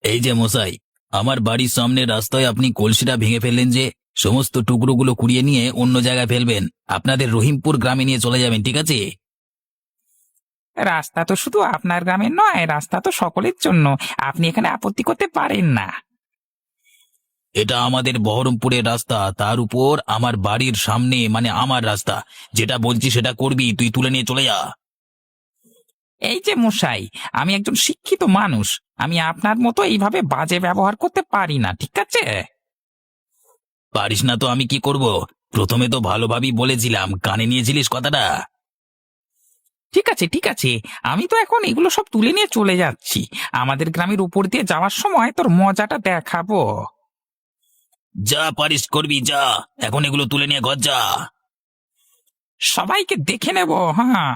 এই যে মশাই, আমার বাড়ির সামনের রাস্তায় আপনি কলসিটা ভেঙে ফেললেন যে। সমস্ত টুকরোগুলো কুড়িয়ে নিয়ে অন্য জায়গায় ফেলবেন। আপনাদের রহিমপুর গ্রামে নিয়ে চলে যাবেন, ঠিক আছে? রাস্তা তো শুধু আপনার গ্রামের নয়, রাস্তা তো সকলের জন্য। আপনি এখানে আপত্তি করতে পারেন না। এটা আমাদের বহরমপুরের রাস্তা, তার উপর আমার বাড়ির সামনে, মানে আমার রাস্তা। যেটা বলছি সেটা করবি, তুই তুলে নিয়ে চলে যা। এই যে মশাই, আমি একজন শিক্ষিত মানুষ। আমি আপনার মতো এইভাবে বাজে ব্যবহার করতে পারি না, ঠিক আছে? পারিস না তো আমি কি করব? প্রথমে তো ভালোভাবেই বলেছিলাম, কানে নিয়েছিলিস কথাটা? ঠিক আছে ঠিক আছে, আমি তো এখন এগুলো সব তুলে নিয়ে চলে যাচ্ছি। আমাদের গ্রামের উপর দিয়ে যাওয়ার সময় তোর মজাটা দেখাবো। যা পারিস করবি, যা। এখন এগুলো তুলে নিয়ে ঘর যা। সবাইকে দেখে নেব, হ্যাঁ।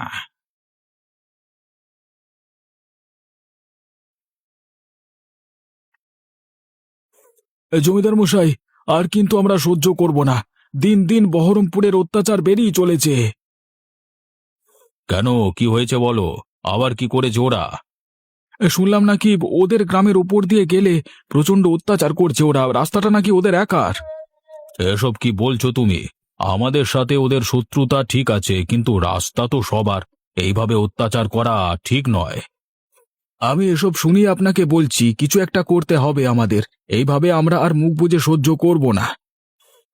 জমিদার মশাই, আর কিন্তু আমরা সহ্য করব না। দিন দিন বহরমপুরের অত্যাচার বেড়েই চলেছে। কেন, কি হয়েছে বলো? আবার কি করেছে ওরা? শুনলাম নাকি ওদের গ্রামের উপর দিয়ে গেলে প্রচন্ড অত্যাচার করছে ওরা, রাস্তাটা নাকি ওদের একার। এসব কি বলছো তুমি? আমাদের সাথে ওদের শত্রুতা ঠিক আছে, কিন্তু রাস্তা তো সবার। এইভাবে অত্যাচার করা ঠিক নয়। আমি এসব শুনি আপনাকে বলছি, কিছু একটা করতে হবে আমাদের। এইভাবে আমরা আর মুখ বুজে সহ্য করব না।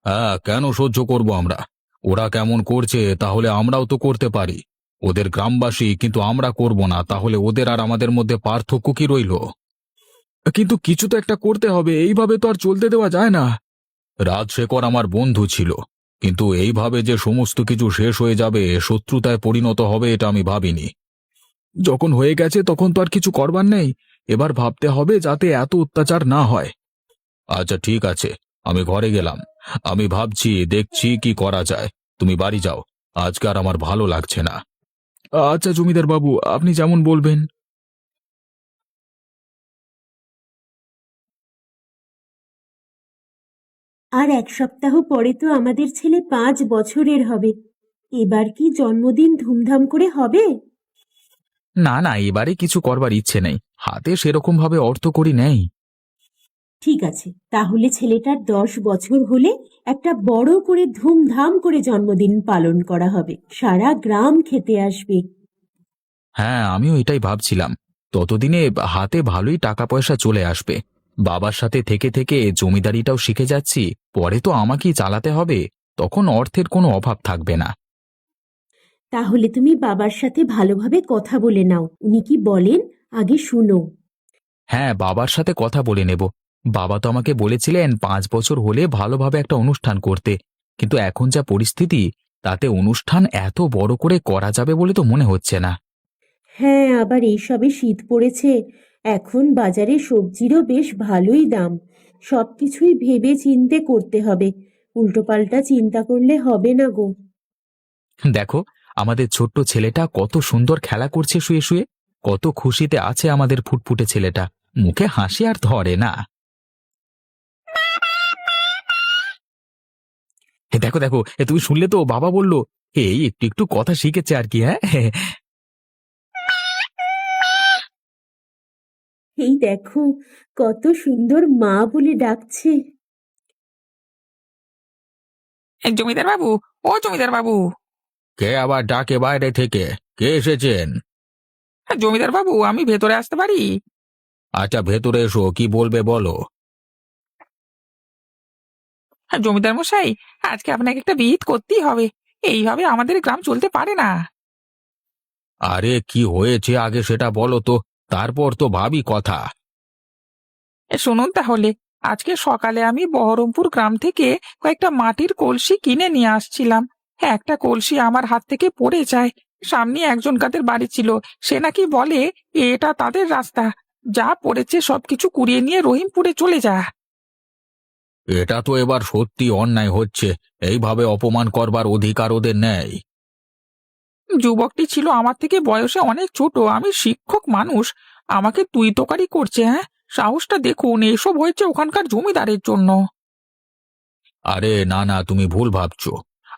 হ্যাঁ, কেন সহ্য করব আমরা? ওরা কেমন করছে তাহলে আমরাও তো করতে পারি। ওদের গ্রামবাসী, কিন্তু আমরা করব না, তাহলে ওদের আর আমাদের মধ্যে পার্থক্য কি রইল? কিন্তু কিছু তো একটা করতে হবে, এইভাবে তো আর চলতে দেওয়া যায় না। রাজশেখর আমার বন্ধু ছিল, কিন্তু এইভাবে যে সমস্ত কিছু শেষ হয়ে যাবে, শত্রুতায় পরিণত হবে, এটা আমি ভাবিনি। যখন হয়ে গেছে তখন তো আর কিছু করবার নেই। এবার ভাবতে হবে যাতে এত অত্যাচার না হয়। আচ্ছা ঠিক আছে, আমি ঘরে গেলাম। আমি ভাবছি, দেখছি কি করা যায়। তুমি বাড়ি যাও, আজকে আর আমার ভালো লাগছে না। আচ্ছা জমিদার বাবু, আপনি যেমন বলবেন। আর এক সপ্তাহ পরে তো আমাদের ছেলে 5 বছরের হবে। এবার কি জন্মদিন ধুমধাম করে হবে? না না, এবারে কিছু করবার ইচ্ছে নেই, হাতে সেরকম ভাবে অর্থকড়ি নেই। ঠিক আছে, তাহলে ছেলেটার 10 বছর হলে একটা বড় করে ধুমধাম করে জন্মদিন পালন করা হবে, সারা গ্রাম খেতে আসবে। হ্যাঁ, আমিও এটাই ভাবছিলাম। ততদিনে হাতে ভালোই টাকা পয়সা চলে আসবে। বাবার সাথে থেকে থেকে জমিদারিটাও শিখে যাচ্ছি, পরে তো আমাকেই চালাতে হবে। তখন অর্থের কোনো অভাব থাকবে না। তাহলে তুমি বাবার সাথে ভালোভাবে কথা বলে নাও, উনি কি বলেন আগে শুনো। হ্যাঁ, বাবার সাথে কথা বলে নেব। বাবা তো আমাকে বলেছিলেন 5 বছর হলে ভালোভাবে একটা অনুষ্ঠান করতে, কিন্তু এখন যা পরিস্থিতি, তাতে অনুষ্ঠান এত বড় করে করা যাবে বলে তো মনে হচ্ছে না। হ্যাঁ, আবার এইসবে শীত পড়েছে। এখন বাজারে সবজিরও বেশ ভালোই দাম। সবকিছুই ভেবে চিন্তে করতে হবে, উল্টোপাল্টা চিন্তা করলে হবে না গো। দেখো, আমাদের ছোট্ট ছেলেটা কত সুন্দর খেলা করছে শুয়ে শুয়ে। কত খুশিতে আছে আমাদের ফুটফুটে ছেলেটা, মুখে হাসি আর ধরে না। দেখো দেখো, তুমি শুনলে তো, বাবা বলল এই একটু একটু কথা শিখেছে আর কি। হ্যাঁ এই দেখো, কত সুন্দর মা বলে ডাকছে। এই জমিদার বাবু, ও জমিদার বাবু। কে আবার ডাকে বাইরে থেকে? কে এসেছেন? হ্যাঁ, জমিদার বাবু, আমি ভেতরে আসতে পারি? আচ্ছা, ভেতরে এসো, কি বলবে বলো। হ্যাঁ, জমিদার মশাই, আজকে আপনাকে একটা বিহিত করতেই হবে। এইভাবে আমাদের গ্রাম চলতে পারে না। আরে কি হয়েছে আগে সেটা বলো তো, তারপর তো ভাবি কথা। শুনুন তাহলে, আজকে সকালে আমি বহরমপুর গ্রাম থেকে কয়েকটা মাটির কলসি কিনে নিয়ে আসছিলাম। হ্যাঁ, একটা কলসি আমার হাত থেকে পড়ে যায়। সামনে একজন কাদের বাড়ি ছিল, সে নাকি বলে এটা তাদের রাস্তা, যা পড়েছে সবকিছু কুড়িয়ে নিয়ে রহিমপুরে চলে যা। এটা তো এবার সত্যি অন্যায় হচ্ছে। এইভাবে অপমান করবার অধিকার ওদের নেই। যুবকটি ছিল আমার থেকে বয়সে অনেক ছোট, আমি শিক্ষক মানুষ, আমাকে তুই তোকারি করছে। হ্যাঁ, সাহসটা দেখুন, এসব হয়েছে ওখানকার জমিদারের জন্য। আরে না না, তুমি ভুল ভাবছো।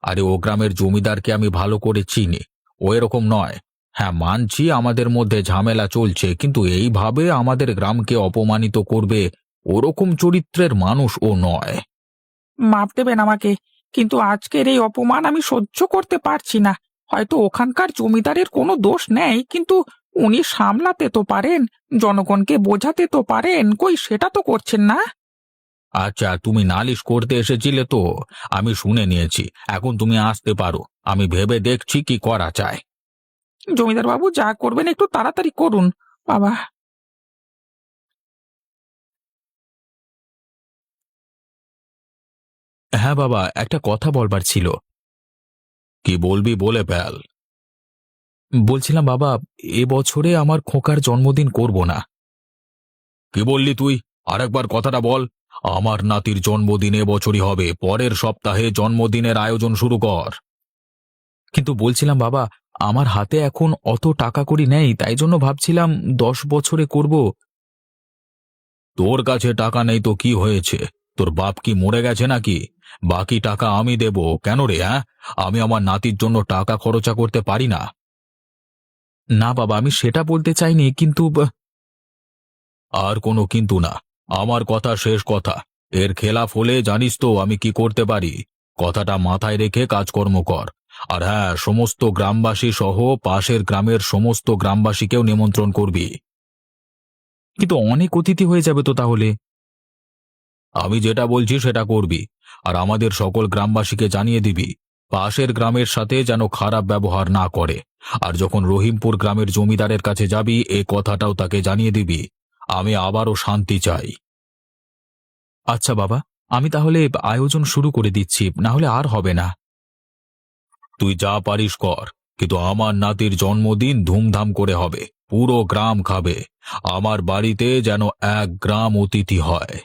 আরে ও গ্রামের জমিদারকে আমি ভালো করে চিনি, ও এরকম নয়। হ্যাঁ, মানছি আমাদের মধ্যে ঝামেলা চলছে, কিন্তু এইভাবে আমাদের গ্রামকে অপমানিত করবে ওরকম চরিত্রের মানুষ ও নয়। মাপ দেবেন আমাকে, কিন্তু আজকের এই অপমান আমি সহ্য করতে পারছি না। হয়তো ওখানকার জমিদারের কোনো দোষ নেই, কিন্তু উনি সামলাতে তো পারেন, জনগণকে বোঝাতে তো পারেন, কই সেটা তো করছেন না। আচ্ছা, তুমি নালিশ করতে এসেছিলে তো, আমি শুনে নিয়েছি। এখন তুমি আসতে পারো, আমি ভেবে দেখছি কি করা যায়। জমিদার বাবু, যা করবেন একটু তাড়াতাড়ি করুন। বাবা, হ্যাঁ বাবা, একটা কথা বলবার ছিল। কি বলবি বলে ফেল। বলছিলাম বাবা, এবছরে আমার খোকার জন্মদিন করব না। কি বললি তুই? আরেকবার কথাটা বল। আমার নাতির জন্মদিন এবছরই হবে, পরের সপ্তাহে জন্মদিনের আয়োজন শুরু কর। কিন্তু বলছিলাম বাবা, আমার হাতে এখন অত টাকা কড়ি নেই, তাই জন্য ভাবছিলাম 10 বছরে করব। তোর কাছে টাকা নেই তো কি হয়েছে? তোর বাপ কি মরে গেছে নাকি? বাকি টাকা আমি দেব কেন রে? হ্যাঁ, আমি আমার নাতির জন্য টাকা খরচা করতে পারি না? না বাবা, আমি সেটা বলতে চাইনি, কিন্তু আর কোনো কিন্তু না, আমার কথা শেষ কথা। এর খেলাফ হলে জানিস তো আমি কি করতে পারি। কথাটা মাথায় রেখে কাজকর্ম কর। আর হ্যাঁ, সমস্ত গ্রামবাসী সহ পাশের গ্রামের সমস্ত গ্রামবাসীকেও নিমন্ত্রণ করবি। কিন্তু অনেক অতিথি হয়ে যাবে তো তাহলে। আমি যেটা বলছি সেটা করবি। আর আমাদের সকল গ্রামবাসীকে জানিয়ে দিবি, পাশের গ্রামের সাথে যেন খারাপ ব্যবহার না করে। আর যখন রহিমপুর গ্রামের জমিদারের কাছে যাবি, এ কথাটাও তাকে জানিয়ে দিবি। আমি আবারও শান্তি চাই। আচ্ছা বাবা, আমি তাহলে আয়োজন শুরু করে দিচ্ছি, না হলে আর হবে না। তুই যা পারিস কর, কিন্তু আমার নাতির জন্মদিন ধুমধাম করে হবে, পুরো গ্রাম খাবে। আমার বাড়িতে যেন 1 গ্রাম অতিথি হয়।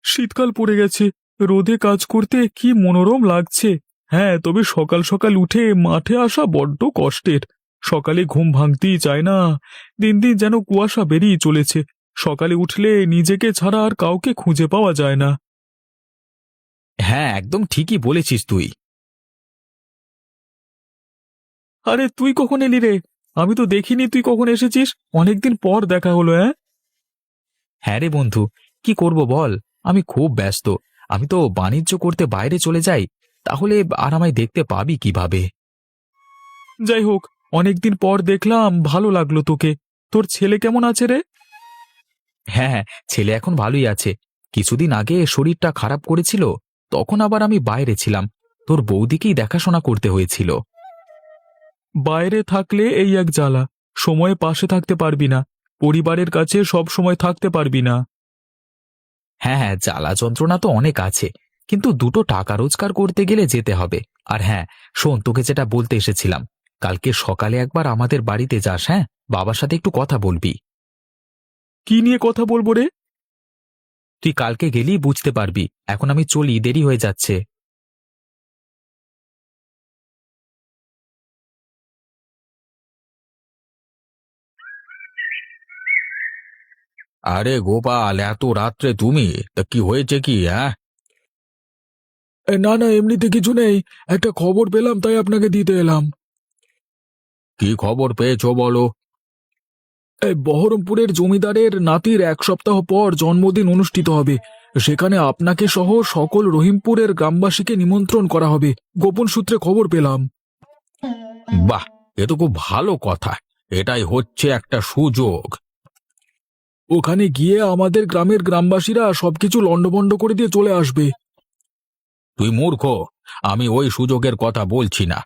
শীতকাল পড়ে গেছে, রোদে কাজ করতে কি মনোরম লাগছে। হ্যাঁ, তবে সকাল সকাল উঠে মাঠে আসা বড্ড কষ্টের। সকালে ঘুম ভাঙতেই চায় না। দিন দিন যেন কুয়াশা বেরিয়ে চলেছে। সকালে উঠলে নিজেকে ছাড়া আর কাউকে খুঁজে পাওয়া যায় না। হ্যাঁ, একদম ঠিকই বলেছিস তুই। আরে তুই কখন এলি রে? আমি তো দেখিনি তুই কখন এসেছিস। অনেকদিন পর দেখা হলো। হ্যাঁ, হ্যাঁ রে বন্ধু, কি করব বল, আমি খুব ব্যস্ত। আমি তো বাণিজ্য করতে বাইরে চলে যাই, তাহলে আর আমায় দেখতে পাবি কিভাবে? যাই হোক, অনেকদিন পর দেখলাম, ভালো লাগলো তোকে। তোর ছেলে কেমন আছে রে? হ্যাঁ হ্যাঁ, ছেলে এখন ভালোই আছে। কিছুদিন আগে শরীরটা খারাপ করেছিল, তখন আবার আমি বাইরে ছিলাম, তোর বৌদিকেই দেখাশোনা করতে হয়েছিল। বাইরে থাকলে এই এক জ্বালা, সময়ে পাশে থাকতে পারবি না, পরিবারের কাছে সব সময় থাকতে পারবি না। হ্যাঁ হ্যাঁ, জ্বালা যন্ত্রণা তো অনেক আছে, কিন্তু দুটো টাকা রোজগার করতে গেলে যেতে হবে। আর হ্যাঁ শোন, তোকে যেটা বলতে এসেছিলাম, কালকে সকালে একবার আমাদের বাড়িতে যাস। হ্যাঁ, বাবার সাথে একটু কথা বলবি। কি নিয়ে কথা বলবো রে? তুই কালকে গেলেই বুঝতে পারবি। এখন আমি চলি, দেরি হয়ে যাচ্ছে। আরে গোপাল, এত রাত্রে তুমি? তা কি হয়েছে কি? হ্যাঁ, না না, এমনিতে কিছু নেই। একটা খবর পেলাম, তাই আপনাকে দিতে এলাম। কি খবর পেয়েছো বলো। এই বহরমপুরের জমিদারের নাতির 1 সপ্তাহ পর জন্মদিন অনুষ্ঠিত হবে। সেখানে আপনাকে সহ সকল রহিমপুরের গ্রামবাসীকে নিমন্ত্রণ করা হবে, গোপন সূত্রে খবর পেলাম। বাহ, এ তো খুব ভালো কথা। এটাই হচ্ছে একটা সুযোগ। ওখানে গিয়ে আমাদের গ্রামের গ্রামবাসীরা সবকিছু লণ্ডভণ্ড করে দিয়ে চলে আসবে। তুই মূর্খ, আমি ওই সুযোগের কথা বলছি না।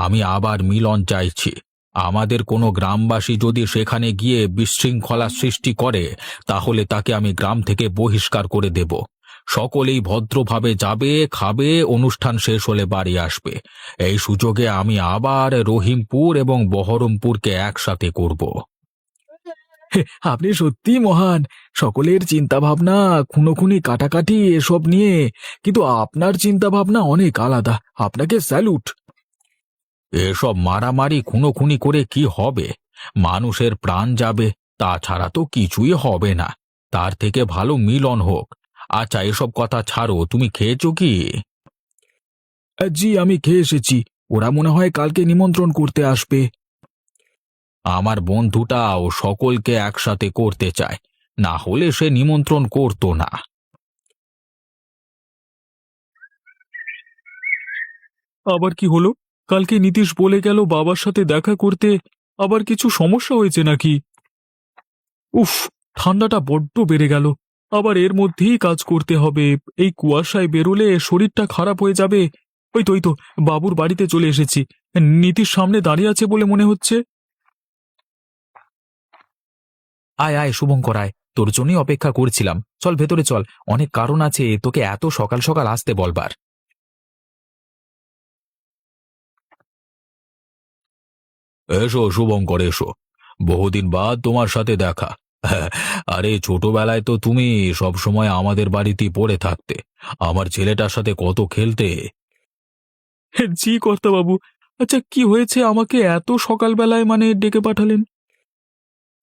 আমি আবার মিলন চাইছি। আমাদের কোনো গ্রামবাসী যদি সেখানে গিয়ে বিশৃঙ্খলা সৃষ্টি করে, তাহলে তাকে আমি গ্রাম থেকে বহিষ্কার করে দেব। সকলেই ভদ্রভাবে যাবে, খাবে, অনুষ্ঠান শেষ হলে বাড়ি আসবে। এই সুযোগে আমি আবার রহিমপুর এবং বহরমপুরকে একসাথে করব। আপনি সত্যি মহান। সকলের চিন্তা ভাবনা খুনোখুনি কাটাকাটি এসব নিয়ে, কিন্তু আপনার চিন্তা ভাবনা অনেক আলাদা। আপনাকে স্যালুট। এসব মারামারি খুনোখুনি করে কি হবে? মানুষের প্রাণ যাবে, তাছাড়া তো কিছুই হবে না। তার থেকে ভালো মিলন হোক। আচ্ছা, এসব কথা ছাড়ো, তুমি খেয়েছো কি? জি, আমি খেয়ে এসেছি। ওরা মনে হয় কালকে নিমন্ত্রণ করতে আসবে। আমার বন্ধুটাও সকলকে একসাথে করতে চায়, না হলে সে নিমন্ত্রণ করতো না। আবার কি হলো? কালকে নীতিশ বলে গেল বাবার সাথে দেখা করতে, আবার কিছু সমস্যা হয়েছে নাকি? উফ, ঠান্ডাটা বড্ড বেড়ে গেল। আবার এর মধ্যেই কাজ করতে হবে। এই কুয়াশায় বেরোলে শরীরটা খারাপ হয়ে যাবে। ওই তো বাবুর বাড়িতে চলে এসেছি। নীতিশ সামনে দাঁড়িয়ে আছে বলে মনে হচ্ছে। আয় আয় শুভঙ্কর, আয়, তোর জন্যই অপেক্ষা করছিলাম। চল ভেতরে চল, অনেক কারণ আছে তোকে এত সকাল সকাল আসতে বলবার। এসো শুভঙ্কর, এসো। বহুদিন বাদ তোমার সাথে দেখা। আরে ছোটবেলায় তো তুমি সব সময় আমাদের বাড়িতেই পড়ে থাকতে, আমার ছেলেটার সাথে কত খেলতে। জি কর্তাবাবু। আচ্ছা, কি হয়েছে আমাকে এত সকালবেলায় ডেকে পাঠালেন?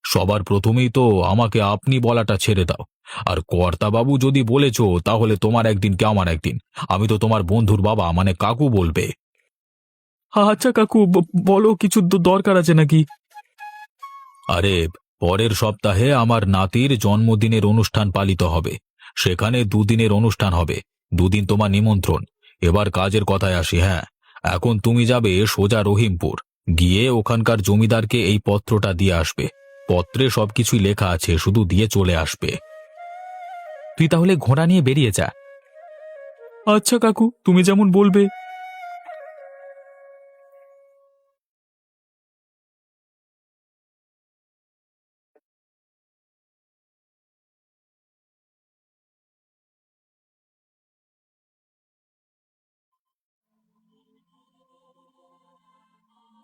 সবার প্রথমেই তো আমাকে আপনি বলাটা ছেড়ে দাও। আর কর্তাবাবু যদি বলেছো, তাহলে তোমার একদিন কি আমার একদিন। আমি তো তোমার বন্ধুর বাবা, মানে কাকু বলবে। আচ্ছা কাকু, বলো, কিছু দরকার আছে নাকি? আরে, পরের সপ্তাহে আমার নাতির জন্মদিনের অনুষ্ঠান পালিত হবে। সেখানে দুদিনের অনুষ্ঠান হবে, দুদিন তোমার নিমন্ত্রণ। এবার কাজের কথায় আসি। হ্যাঁ, এখন তুমি যাবে সোজা রহিমপুর, গিয়ে ওখানকার জমিদারকে এই পত্রটা দিয়ে আসবে। পত্রে সবকিছুই লেখা আছে, শুধু দিয়ে চলে আসবে। তুই তাহলে ঘোড়া নিয়ে বেরিয়ে যা। আচ্ছা কাকু, তুমি যেমন বলবে।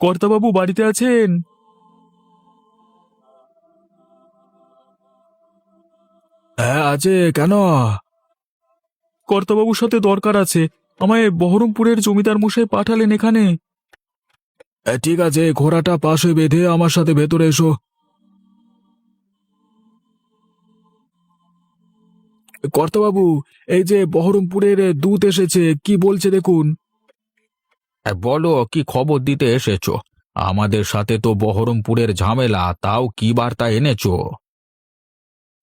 কর্তাবাবু বাড়িতে আছেন? হ্যাঁ, আছে। কেন? কর্তাবাবুর সাথে দরকার আছে। আমায় বহরমপুরের জমিদার মশাই পাঠালেন এখানে। ঠিক আছে, ঘোড়াটা পাশে বেঁধে আমার সাথে ভেতরে এসো। কর্তাবাবু, এই যে বহরমপুরের দূত এসেছে, কি বলছে দেখুন। বলো, কি খবর দিতে এসেছো? আমাদের সাথে তো বহরমপুরের ঝামেলা, তাও কি বার্তা এনেছো?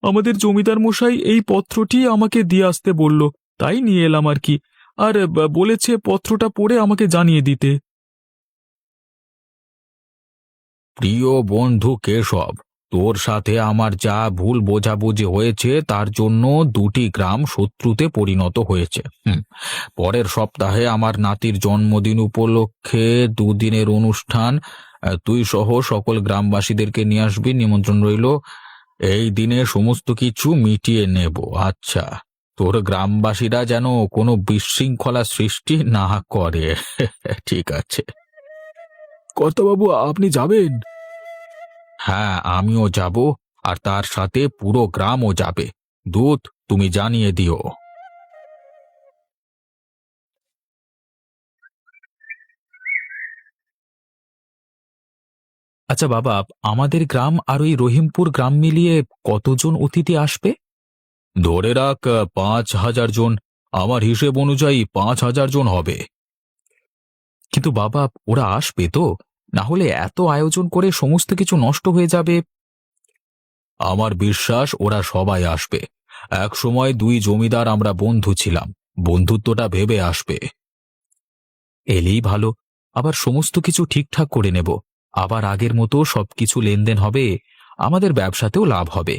আমাদের জমিদার মশাই এই পত্রটি আমাকে দিয়ে আসতে বলল, তাই নিয়ে এলাম আর কি। আর বলেছে পত্রটা পড়ে আমাকে জানিয়ে দিতে। প্রিয় বন্ধু কেশব, তোর সাথে আমার যা ভুল বোঝাবুঝি হয়েছে তার জন্য দুটি গ্রাম শত্রুতে পরিণত হয়েছে। পরের সপ্তাহে আমার নাতির জন্মদিন উপলক্ষে দুদিনের অনুষ্ঠান, তুই সহ সকল গ্রামবাসীদেরকে নিয়ে আসবি, নিমন্ত্রণ রইল। এই দিনে সমস্ত কিছু মিটিয়ে নেব। আচ্ছা, তোর গ্রামবাসীরা যেন কোনো বিশৃঙ্খলা সৃষ্টি না করে। ঠিক আছে। কর্তাবাবু, আপনি যাবেন? হ্যাঁ, আমিও যাব, আর তার সাথে পুরো গ্রামও যাবে। দূত, তুমি জানিয়ে দিও। আচ্ছা বাবা, আমাদের গ্রাম আর ওই রহিমপুর গ্রাম মিলিয়ে কতজন অতিথি আসবে? ধরে রাখ 5,000 জন। আমার হিসেব অনুযায়ী 5,000 জন হবে। কিন্তু বাবা, ওরা আসবে তো? না হলে এত আয়োজন করে সমস্ত কিছু নষ্ট হয়ে যাবে। আমার বিশ্বাস ওরা সবাই আসবে। এক সময় দুই জমিদার আমরা বন্ধু ছিলাম, বন্ধুত্বটা ভেবে আসবে। এলেই ভালো। আবার সমস্ত কিছু ঠিকঠাক করে নেব। আবার আগের মতো সবকিছু লেনদেন হবে। আমাদের ব্যবসাতেও লাভ হবে।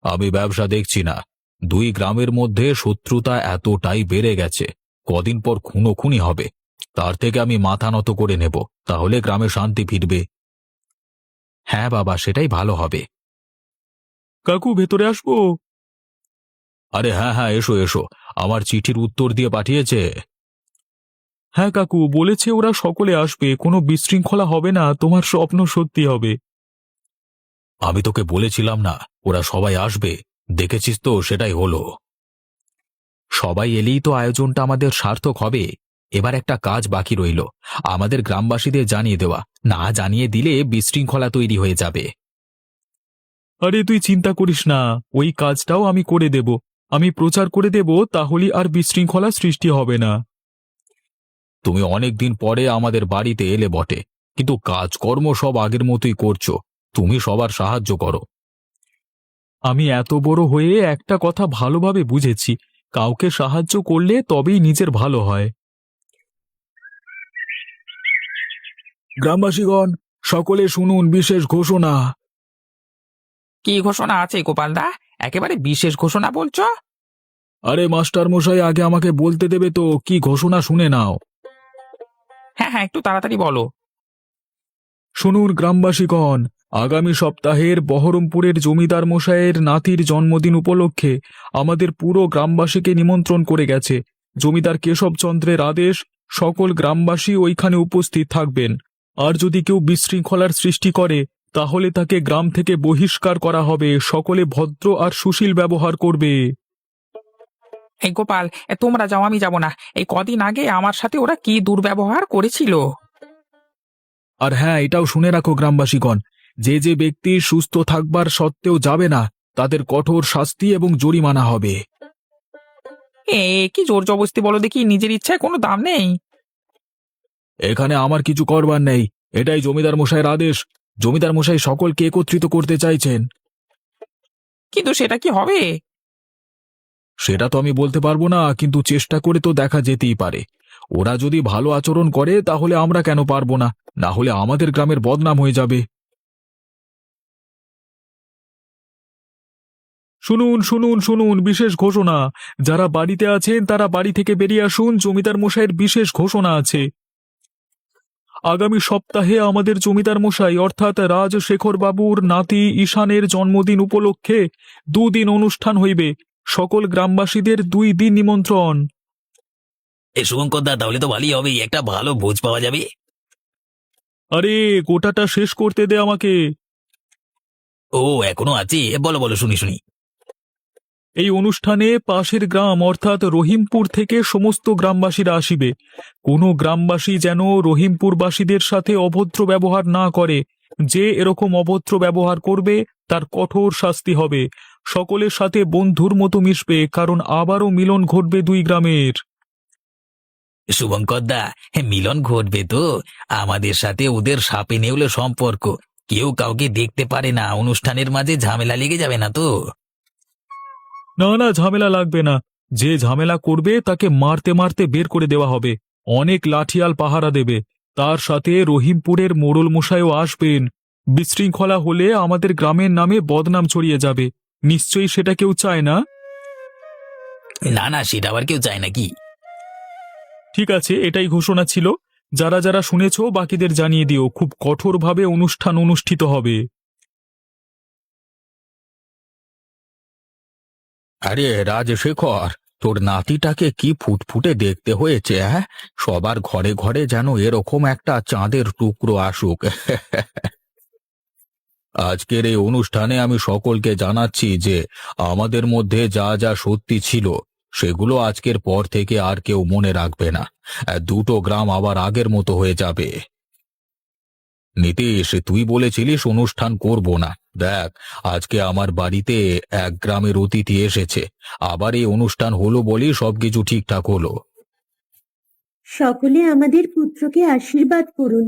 আমি ব্যবসা দেখছি না। দুই গ্রামের মধ্যে শত্রুতা এতটাই বেড়ে গেছে, কদিন পর খুনোখুনি হবে। তার থেকে আমি মাথা নত করে নেব, তাহলে গ্রামে শান্তি ফিরবে। হ্যাঁ বাবা, সেটাই ভালো হবে। কাকু, ভেতরে আসবো? আরে হ্যাঁ হ্যাঁ, এসো এসো। আমার চিঠির উত্তর দিয়ে পাঠিয়েছে। হ্যাঁ কাকু, বলেছে ওরা সকলে আসবে, কোনো বিশৃঙ্খলা হবে না, তোমার স্বপ্ন সত্যি হবে। আমি তোকে বলেছিলাম না ওরা সবাই আসবে? দেখেছিস তো, সেটাই হলো। সবাই এলেই তো আয়োজনটা আমাদের সার্থক হবে। এবার একটা কাজ বাকি রইল, আমাদের গ্রামবাসীদের জানিয়ে দেওয়া। না জানিয়ে দিলে বিশৃঙ্খলা তৈরি হয়ে যাবে। আরে তুই চিন্তা করিস না, ওই কাজটাও আমি করে দেব। আমি প্রচার করে দেব, তাহলে আর বিশৃঙ্খলা সৃষ্টি হবে না। তুমি অনেক দিন পরে আমাদের বাড়িতে এলে বটে, কিন্তু কাজকর্ম সব আগের মতোই করছো। তুমি সবার সাহায্য করো। আমি এত বড় হয়ে একটা কথা ভালোভাবে বুঝেছি, কাউকে সাহায্য করলে তবেই নিজের ভালো হয়। গ্রামবাসীগণ, সকলে শুনুন বিশেষ ঘোষণা। কি ঘোষণা আছে গোপালদা? একেবারে বিশেষ ঘোষণা বলছো? আরে মাস্টার মশাই, আগে আমাকে বলতে দেবে তো, কি ঘোষণা শুনে নাও। হ্যাঁ হ্যাঁ, একটু তাড়াতাড়ি বলো। শুনুন গ্রামবাসীগণ, আগামী সপ্তাহের বহরমপুরের জমিদার মশাইয়ের নাতির জন্মদিন উপলক্ষে আমাদের পুরো গ্রামবাসীকে নিমন্ত্রণ করে গেছে। জমিদার কেশবচন্দ্রের আদেশ, সকল গ্রামবাসী ওইখানে উপস্থিত থাকবেন। আর যদি কেউ বিশৃঙ্খলার সৃষ্টি করে তাহলে তাকে গ্রাম থেকে বহিষ্কার করা হবে। সকলে ভদ্র আর সুশীল ব্যবহার করবে। এই গোপাল, তোমরা যাও, আমি যাব না। এই কদিন আগে আমার সাথে ওরা কি দুর্ব্যবহার করেছিল। আর হ্যাঁ, এটাও শুনে রাখো গ্রামবাসীগণ, যে যে ব্যক্তি সুস্থ থাকবার সত্ত্বেও যাবে না, তাদের কঠোর শাস্তি এবং জরিমানা হবে। কি জোর জবস্তি বলো দেখি, নিজের ইচ্ছায় কোনো দাম নেই। এখানে আমার কিছু করবার নেই, এটাই জমিদার মশাইয়ের আদেশ। জমিদার মশাই সকলকে একত্রিত করতে চাইছেন। কিন্তু সেটা কি হবে? সেটা তো আমি বলতে পারবো না, কিন্তু চেষ্টা করে তো দেখা যেতেই পারে। ওরা যদি ভালো আচরণ করে তাহলে আমরা কেন পারবো না? না হলে আমাদের গ্রামের বদনাম হয়ে যাবে। শুনুন শুনুন শুনুন, বিশেষ ঘোষণা। যারা বাড়িতে আছেন তারা বাড়ি থেকে বেরিয়ে আসুন, জমিদার মশাইয়ের বিশেষ ঘোষণা আছে। আগামী সপ্তাহে আমাদের জমিদার মশাই অর্থাৎ রাজশেখর বাবুর নাতি ঈশানের জন্মদিন উপলক্ষে 2 দিন অনুষ্ঠান হইবে। সকল গ্রামবাসীদের 2 দিন নিমন্ত্রণ। এ শুভঙ্কর দা, তাহলে তো ভালোই হবে, একটা ভালো ভোজ পাওয়া যাবে। আরে গোটাটা শেষ করতে দে আমাকে। ও এখনো আছে? বলো বলো, শুনি শুনি। এই অনুষ্ঠানে পাশের গ্রাম অর্থাৎ রহিমপুর থেকে সমস্ত গ্রামবাসীরা আসিবে। কোনো গ্রামবাসী যেন রহিমপুরবাসীদের সাথে অভদ্র ব্যবহার না করে। যে এরকম অভদ্র ব্যবহার করবে তার কঠোর শাস্তি হবে। সকলের সাথে বন্ধুর মতো মিশবে, কারণ আবারও মিলন ঘটবে 2 গ্রামের। শুভঙ্কর দা, মিলন ঘটবে তো? আমাদের সাথে ওদের সাপে নেউলে সম্পর্ক, কেউ কাউকে দেখতে পারে না। অনুষ্ঠানের মাঝে ঝামেলা লেগে যাবে না তো? না না, ঝামেলা লাগবে না। যে ঝামেলা করবে তাকে মারতে মারতে বের করে দেওয়া হবে। অনেক লাঠিয়াল পাহারা দেবে। তার সাথে রহিমপুরের মোড়ল মশাইও আসবেন। বিশৃঙ্খলা হলে আমাদের গ্রামের নামে বদনাম ছড়িয়ে যাবে। নিশ্চয়ই সেটা কেউ চায় না। না না, সেটা আবার কেউ চায় নাকি? ঠিক আছে, এটাই ঘোষণা ছিল। যারা যারা শুনেছ বাকিদের জানিয়ে দিও, খুব কঠোরভাবে অনুষ্ঠান অনুষ্ঠিত হবে। আরে রাজশেখর, তোর নাতিটাকে কি ফুটফুটে দেখতে হয়েছে, হ্যাঁ? সবার ঘরে ঘরে যেন এরকম একটা চাঁদের টুকরো আসুক। আজকের এই অনুষ্ঠানে আমি সকলকে জানাচ্ছি যে আমাদের মধ্যে যা যা সত্যি ছিল সেগুলো আজকের পর থেকে আর কেউ মনে রাখবে না। 2টো গ্রাম আবার আগের মতো হয়ে যাবে। নীতিশ, তুই বলেছিলিস অনুষ্ঠান করব না। দেখ, আজকে আমার বাড়িতে 1 গ্রামের অতিথি এসেছে। আবার এই অনুষ্ঠান হলো বলেই সবকিছু ঠিকঠাক হলো। সকলে আমাদের পুত্রকে আশীর্বাদ করুন।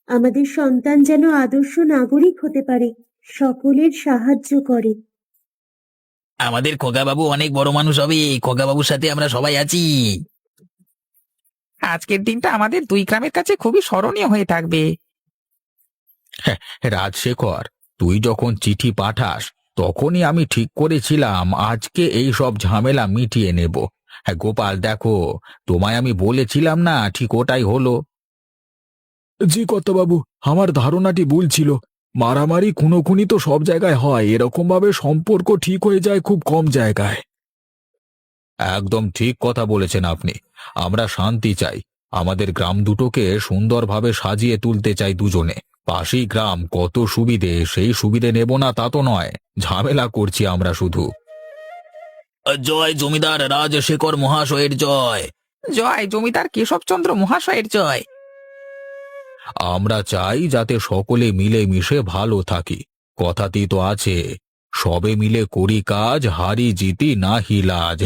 আমাদের সন্তান যেন আদর্শ নাগরিক হতে পারে, সকলের সাহায্য করে। আমাদের খোকাবাবু অনেক বড় মানুষ হবে, খোকাবাবুর সাথে আমরা সবাই আছি। আজকের দিনটা আমাদের 2 গ্রামের কাছে খুবই স্মরণীয় হয়ে থাকবে। রাজশেখর, তুই যখন চিঠি পাঠাস তখনই আমি ঠিক করেছিলাম আজকে এই সব ঝামেলা মিটিয়ে নেব। হ্যাঁ গোপাল, দেখো, তোমায় আমি বলেছিলাম না, ঠিক ওটাই হলো। জি কর্তাবাবু, আমার ধারণাটি ভুল ছিল। মারামারি খুনোখুনি তো সব জায়গায় হয়, এরকম ভাবে সম্পর্ক ঠিক হয়ে যায় খুব কম জায়গায়। একদম ঠিক কথা বলেছেন আপনি। আমরা শান্তি চাই। আমাদের গ্রাম দুটোকে সুন্দরভাবে সাজিয়ে তুলতে চাই দুজনে। পাশেই গ্রাম, কত সুবিধে, সেই সুবিধে নেব না তা তো নয়, ঝামেলা করছি আমরা শুধু। জয় জমিদার রাজশেখর মহাশয়ের জয়। জয় জমিদার কেশবচন্দ্র মহাশয়ের জয়। আমরা চাই যাতে সকলে মিলে মিশে ভালো থাকি। কথাতেই তো আছে, সবে মিলে করি কাজ, হারি জিতি না হিলাজ।